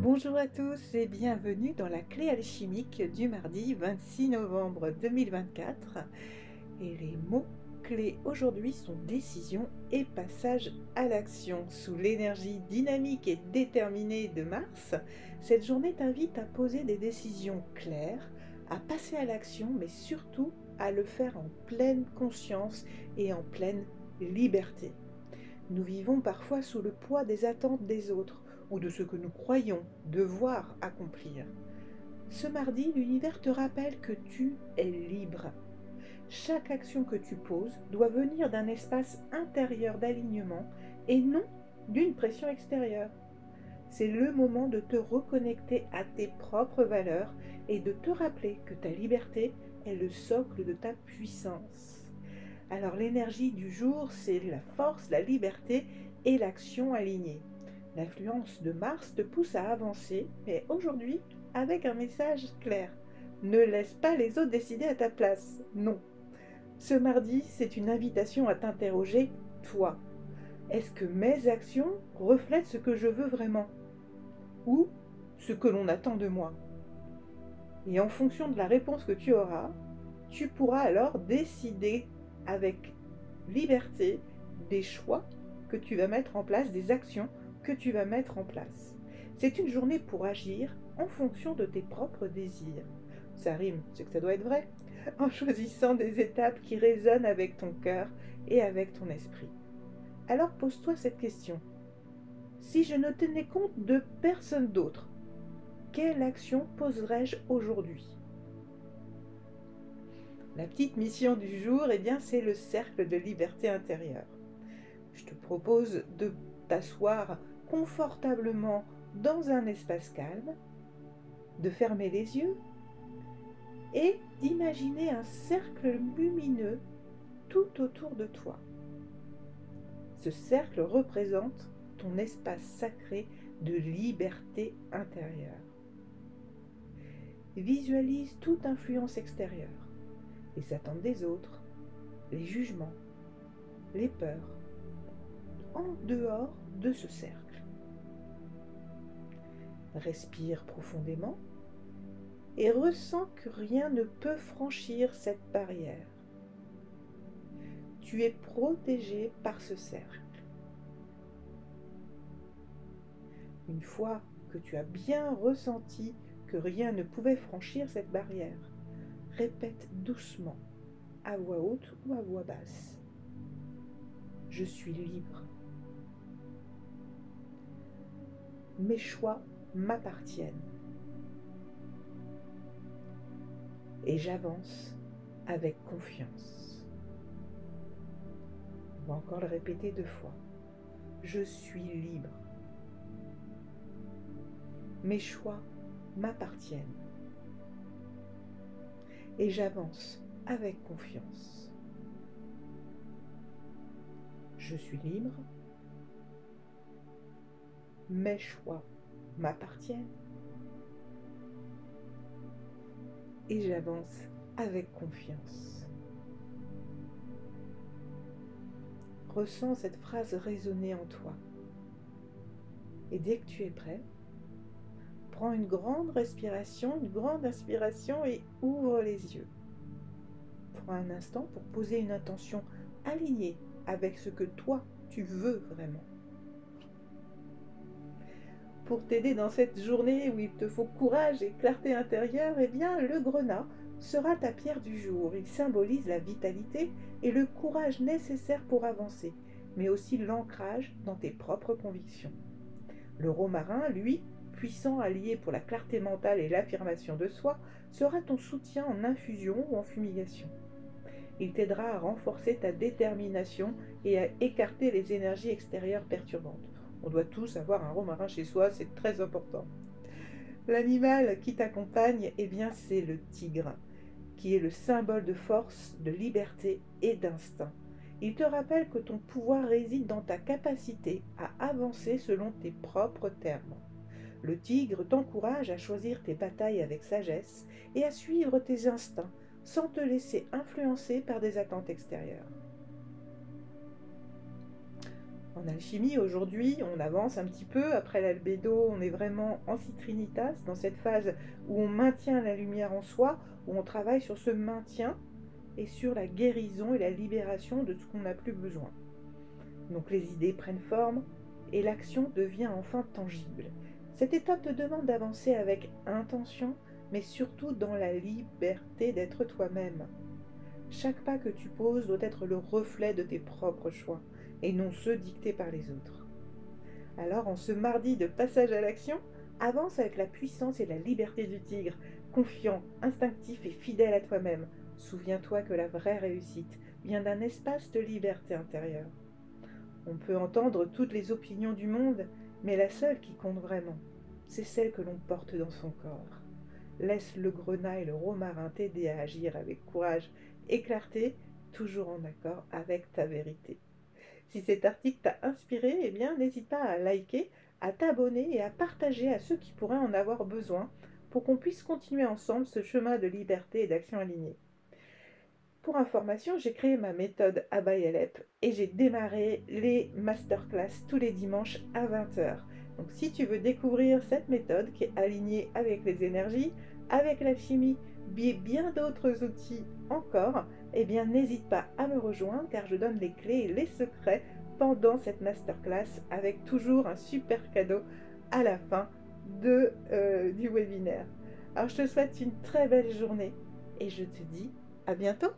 Bonjour à tous et bienvenue dans la clé alchimique du mardi 26 novembre 2024. Et les mots-clés aujourd'hui sont décision et passage à l'action. Sous l'énergie dynamique et déterminée de Mars, cette journée t'invite à poser des décisions claires, à passer à l'action, mais surtout à le faire en pleine conscience et en pleine liberté. Nous vivons parfois sous le poids des attentes des autres ou de ce que nous croyons devoir accomplir. Ce mardi, l'univers te rappelle que tu es libre. Chaque action que tu poses doit venir d'un espace intérieur d'alignement et non d'une pression extérieure. C'est le moment de te reconnecter à tes propres valeurs et de te rappeler que ta liberté est le socle de ta puissance. Alors l'énergie du jour, c'est la force, la liberté et l'action alignée. L'influence de Mars te pousse à avancer, mais aujourd'hui avec un message clair. Ne laisse pas les autres décider à ta place, non. Ce mardi, c'est une invitation à t'interroger, toi. Est-ce que mes actions reflètent ce que je veux vraiment? Ou ce que l'on attend de moi? Et en fonction de la réponse que tu auras, tu pourras alors décider avec liberté des choix que tu vas mettre en place, des actions que tu vas mettre en place. C'est une journée pour agir en fonction de tes propres désirs. Ça rime, c'est que ça doit être vrai. En choisissant des étapes qui résonnent avec ton cœur et avec ton esprit. Alors pose-toi cette question. Si je ne tenais compte de personne d'autre, quelle action poserais-je aujourd'hui? La petite mission du jour, eh bien, c'est le cercle de liberté intérieure. Je te propose de t'asseoir confortablement dans un espace calme, de fermer les yeux et d'imaginer un cercle lumineux tout autour de toi. Ce cercle représente ton espace sacré de liberté intérieure. Visualise toute influence extérieure, les attentes des autres, les jugements, les peurs, en dehors de ce cercle. Respire profondément et ressens que rien ne peut franchir cette barrière. Tu es protégé par ce cercle. Une fois que tu as bien ressenti que rien ne pouvait franchir cette barrière, répète doucement, à voix haute ou à voix basse. Je suis libre. Mes choix m'appartiennent. Et j'avance avec confiance. On va encore le répéter 2 fois. Je suis libre. Mes choix m'appartiennent. Et j'avance avec confiance. Je suis libre. Mes choix m'appartiennent. Et j'avance avec confiance. Ressens cette phrase résonner en toi. Et dès que tu es prêt, prends une grande respiration, une grande inspiration et ouvre les yeux. Prends un instant pour poser une intention alignée avec ce que toi, tu veux vraiment. Pour t'aider dans cette journée où il te faut courage et clarté intérieure, eh bien, le grenat sera ta pierre du jour. Il symbolise la vitalité et le courage nécessaire pour avancer, mais aussi l'ancrage dans tes propres convictions. Le romarin, lui, puissant allié pour la clarté mentale et l'affirmation de soi, sera ton soutien en infusion ou en fumigation. Il t'aidera à renforcer ta détermination et à écarter les énergies extérieures perturbantes. On doit tous avoir un romarin chez soi, c'est très important. L'animal qui t'accompagne, eh bien, c'est le tigre, qui est le symbole de force, de liberté et d'instinct. Il te rappelle que ton pouvoir réside dans ta capacité à avancer selon tes propres termes. Le tigre t'encourage à choisir tes batailles avec sagesse et à suivre tes instincts sans te laisser influencer par des attentes extérieures. En En alchimie, aujourd'hui, on avance un petit peu. Après l'albédo, on est vraiment en citrinitas, dans cette phase où on maintient la lumière en soi, où on travaille sur ce maintien et sur la guérison et la libération de ce qu'on n'a plus besoin. Donc les idées prennent forme et l'action devient enfin tangible. Cette étape te demande d'avancer avec intention, mais surtout dans la liberté d'être toi-même. Chaque pas que tu poses doit être le reflet de tes propres choix, et non ceux dictés par les autres. Alors, en ce mardi de passage à l'action, avance avec la puissance et la liberté du tigre, confiant, instinctif et fidèle à toi-même. Souviens-toi que la vraie réussite vient d'un espace de liberté intérieure. On peut entendre toutes les opinions du monde, mais la seule qui compte vraiment, c'est celle que l'on porte dans son corps. Laisse le grenat et le romarin t'aider à agir avec courage et clarté, toujours en accord avec ta vérité. Si cet article t'a inspiré, eh bien n'hésite pas à liker, à t'abonner et à partager à ceux qui pourraient en avoir besoin pour qu'on puisse continuer ensemble ce chemin de liberté et d'action alignée. Pour information, j'ai créé ma méthode Abayalep et j'ai démarré les masterclass tous les dimanches à 20 heures. Donc si tu veux découvrir cette méthode qui est alignée avec les énergies, avec l'alchimie et bien d'autres outils encore, eh bien n'hésite pas à me rejoindre car je donne les clés et les secrets pendant cette masterclass avec toujours un super cadeau à la fin du webinaire. Alors je te souhaite une très belle journée et je te dis à bientôt.